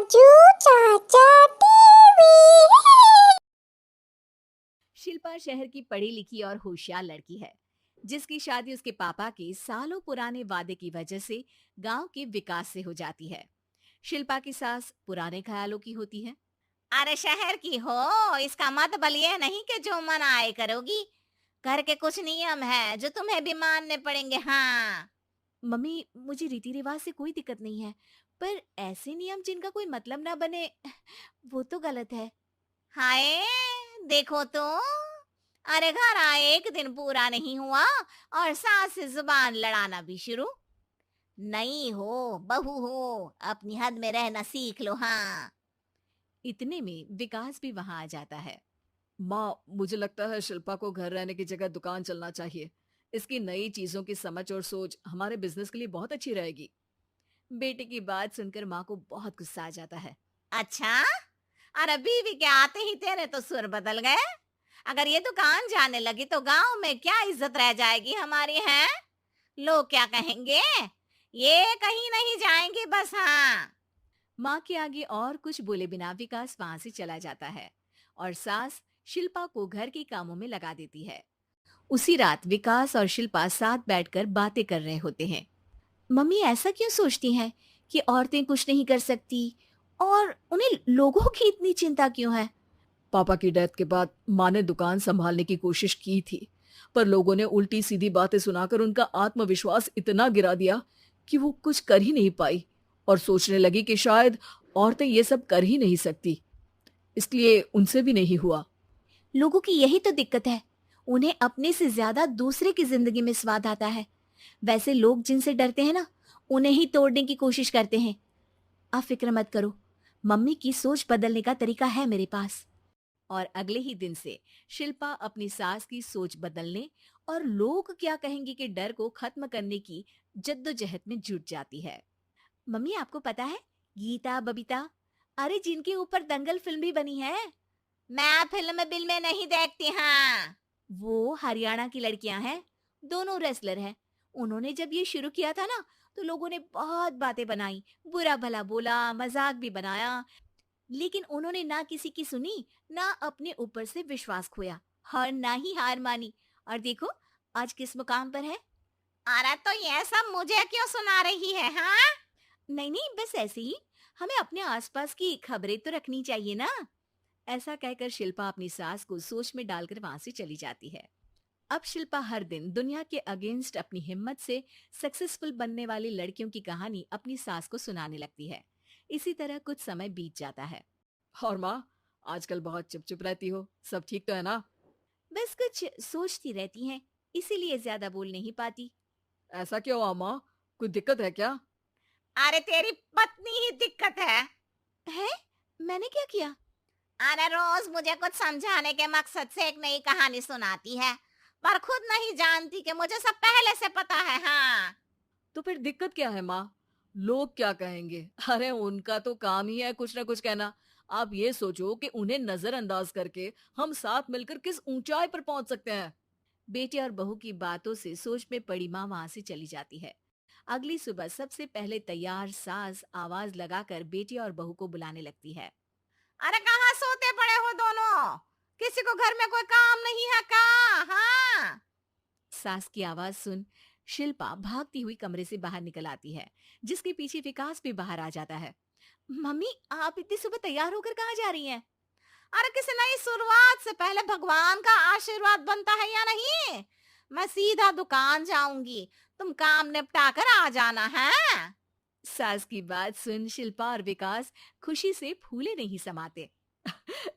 राजू चाचा टीवी। शिल्पा शहर की पढ़ी लिखी और होशियार लड़की है, जिसकी शादी उसके पापा के सालों पुराने वादे की वजह से गांव के विकास से हो जाती है। शिल्पा की सास पुराने ख्यालों की होती है। अरे शहर की हो, इसका मतलब ये नहीं कि जो मन आए करोगी। घर के कुछ नियम है जो तुम्हें भी मानने पड़ेंगे। हाँ। मम्मी, मुझे रीति रिवाज से कोई दिक्कत नहीं है, पर ऐसे नियम जिनका कोई मतलब ना बने, वो तो गलत है। हाय, देखो तो। अरे घर आए एक दिन पूरा नहीं हुआ और सास से जुबान लड़ाना भी शुरू। नहीं हो, बहू हो, अपनी हद में रहना सीख लो। हाँ। इतने में विकास भी वहां आ जाता है। माँ, मुझे लगता है शिल्पा को घर रहने की जगह दुकान चलना चाहिए। इसकी नई चीजों की समझ और सोच हमारे बिजनेस के लिए बहुत अच्छी रहेगी। बेटे की बात सुनकर माँ को बहुत गुस्सा आ जाता है। अच्छा, अरे बीवी के आते ही तेरे तो सुर बदल गए। अगर ये दुकान जाने लगी तो गांव में क्या इज्जत रह जाएगी हमारी है? लोग क्या कहेंगे? ये कहीं नहीं जाएंगे बस। हाँ। माँ के आगे और कुछ बोले बिना विकास वहां से चला जाता है और सास शिल्पा को घर के कामों में लगा देती है। उसी रात विकास और शिल्पा साथ बैठकर बातें कर रहे होते हैं। मम्मी ऐसा क्यों सोचती हैं कि औरतें कुछ नहीं कर सकती, और उन्हें लोगों की इतनी चिंता क्यों है? पापा की डेथ के बाद माँ ने दुकान संभालने की कोशिश की थी, पर लोगों ने उल्टी सीधी बातें सुनाकर उनका आत्मविश्वास इतना गिरा दिया कि वो कुछ कर ही नहीं पाई और सोचने लगी कि शायद औरतें ये सब कर ही नहीं सकती। इसलिए उनसे भी नहीं हुआ। लोगों की यही तो दिक्कत है, उन्हें अपने से ज्यादा दूसरे की जिंदगी में स्वाद आता है। वैसे लोग जिनसे डरते हैं ना, उन्हें ही तोड़ने की कोशिश करते हैं। आप फिक्र मत करो, मम्मी की सोच बदलने का तरीका है मेरे पास। और अगले ही दिन से शिल्पा अपनी सास की सोच बदलने और लोग क्या कहेंगे के डर को खत्म करने की जद्दोजहद में जुट जाती है। मम्मी, आपको पता है, गीता बबीता, अरे जिनके ऊपर दंगल फिल्म भी बनी है, मैं फिल्म बिल में नहीं देखती। हाँ। वो हरियाणा की लड़कियां हैं। दोनों रेसलर हैं। उन्होंने जब ये शुरू किया था ना, तो लोगों ने बहुत बातें बनाई, बुरा भला बोला, मजाक भी बनाया, लेकिन उन्होंने ना किसी की सुनी, ना अपने ऊपर से विश्वास खोया और ना ही हार मानी। और देखो आज किस मुकाम पर है। अरे तो ये सब मुझे क्यों सुना रही है? हाँ। नहीं नहीं, बस ऐसे ही, हमें अपने आसपास की खबरें तो रखनी चाहिए ना। ऐसा कहकर शिल्पा अपनी सास को सोच में डालकर वहां से चली जाती है। अब शिल्पा हर दिन दुनिया के अगेंस्ट अपनी हिम्मत से सक्सेसफुल बनने वाली लड़कियों की कहानी अपनी सास को सुनाने लगती है। इसी तरह कुछ समय बीत जाता है। और माँ, आजकल बहुत चुप-चुप रहती हो, सब ठीक तो है ना? बस कुछ सोचती रहती हैं, इसीलिए ज्यादा बोल नहीं पाती। ऐसा क्यों हुआ माँ? कोई दिक्कत है क्या? अरे तेरी पत्नी ही दिक्कत है। है? मैंने क्या किया? अरे रोज मुझे कुछ समझाने के मकसद से एक नई कहानी सुनाती है, पर खुद नहीं जानती कि मुझे सब पहले से पता है। हाँ। तो फिर दिक्कत क्या है माँ? लोग क्या कहेंगे? अरे उनका तो काम ही है कुछ ना कुछ कहना। आप ये सोचो कि उन्हें नजरअंदाज करके हम साथ मिलकर किस ऊंचाई पर पहुंच सकते हैं। बेटे और बहू की बातों से सोच में पड़ी माँ वहां से चली जाती है। अगली सुबह सबसे पहले तैयार सास आवाज लगाकर बेटी और बहू को बुलाने लगती है। अरे कहाँ सोते पड़े हो दोनों? किसी को घर में कोई काम नहीं है का? हाँ। सास की आवाज सुन शिल्पा भागती हुई कमरे से बाहर निकल आती है, जिसके पीछे विकास भी बाहर आ जाता है। मम्मी, आप इतनी सुबह तैयार होकर कहाँ जा रही हैं? अरे किसी नई शुरुआत से पहले भगवान का आशीर्वाद बनता है या नहीं? मैं सीधा दुकान जाऊंगी, तुम काम निपटा कर आ जाना है। सास की बात सुन शिल्पा और विकास खुशी से फूले नहीं समाते।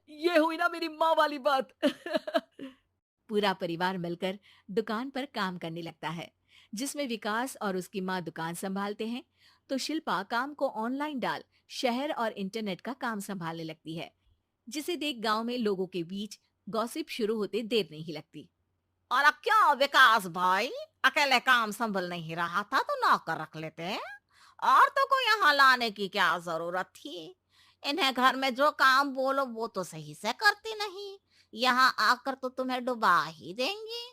ये हुई ना मेरी माँ वाली बात। पूरा परिवार मिलकर दुकान पर काम करने लगता है, जिसमें विकास और उसकी माँ दुकान संभालते हैं, तो शिल्पा काम को ऑनलाइन डाल शहर और इंटरनेट का काम संभालने लगती है, जिसे देख गांव में लोगों के बीच गॉसिप शुरू होते देर नहीं लगती। और अब क्या विकास भाई, अकेले काम संभल नहीं रहा था तो नौकर रख लेते। और तो को यहाँ लाने की क्या जरूरत थी? इन्हें घर में जो काम बोलो वो तो सही से करती नहीं, यहाँ आकर तो तुम्हें डुबा ही देंगी।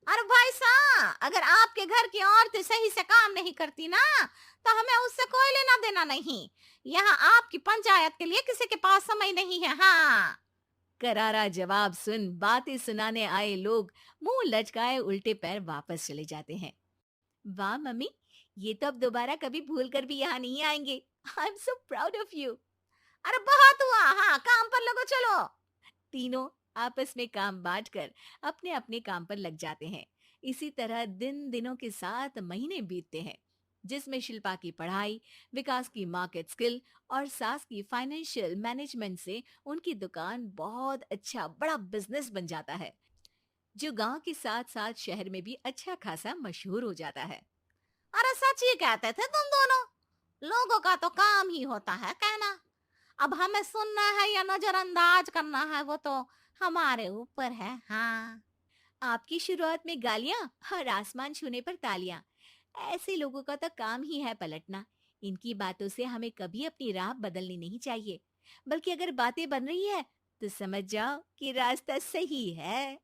अरे भाई साहब, अगर आपके घर की औरतें सही से काम नहीं करती ना, तो हमें उससे कोई लेना देना नहीं। यहाँ आपकी पंचायत के लिए किसी के पास समय नहीं है। हाँ। करारा जवाब सुन बातें सुनाने आए लोग मुंह लचकाए उल्टे पैर वापस चले जाते हैं। वाह मम्मी, ये तो अब दोबारा कभी भूल कर भी यहाँ नहीं आएंगे। I am so proud of you. अरे बहुत हुआ, हाँ काम पर लगो चलो। तीनों आपस में काम बांटकर अपने अपने काम पर लग जाते हैं। इसी तरह दिनों के साथ महीने बीतते हैं, जिसमें शिल्पा की पढ़ाई, विकास की मार्केट स्किल और सास की फाइनेंशियल मैनेजमेंट से उनकी दुकान बहुत अच्छा बड़ा बिजनेस बन जाता है, जो गांव के साथ साथ शहर में भी अच्छा खासा मशहूर हो जाता है। अरे सच ही कहते थे तुम दोनों, लोगों का तो काम ही होता है कहना। अब हमें सुनना है या नजरअंदाज करना है, वो तो हमारे ऊपर है। हाँ। आपकी शुरुआत में गालियां और आसमान छूने पर तालियां, ऐसे लोगों का तो काम ही है पलटना। इनकी बातों से हमें कभी अपनी राह बदलनी नहीं चाहिए, बल्कि अगर बातें बन रही है तो समझ जाओ कि रास्ता सही है।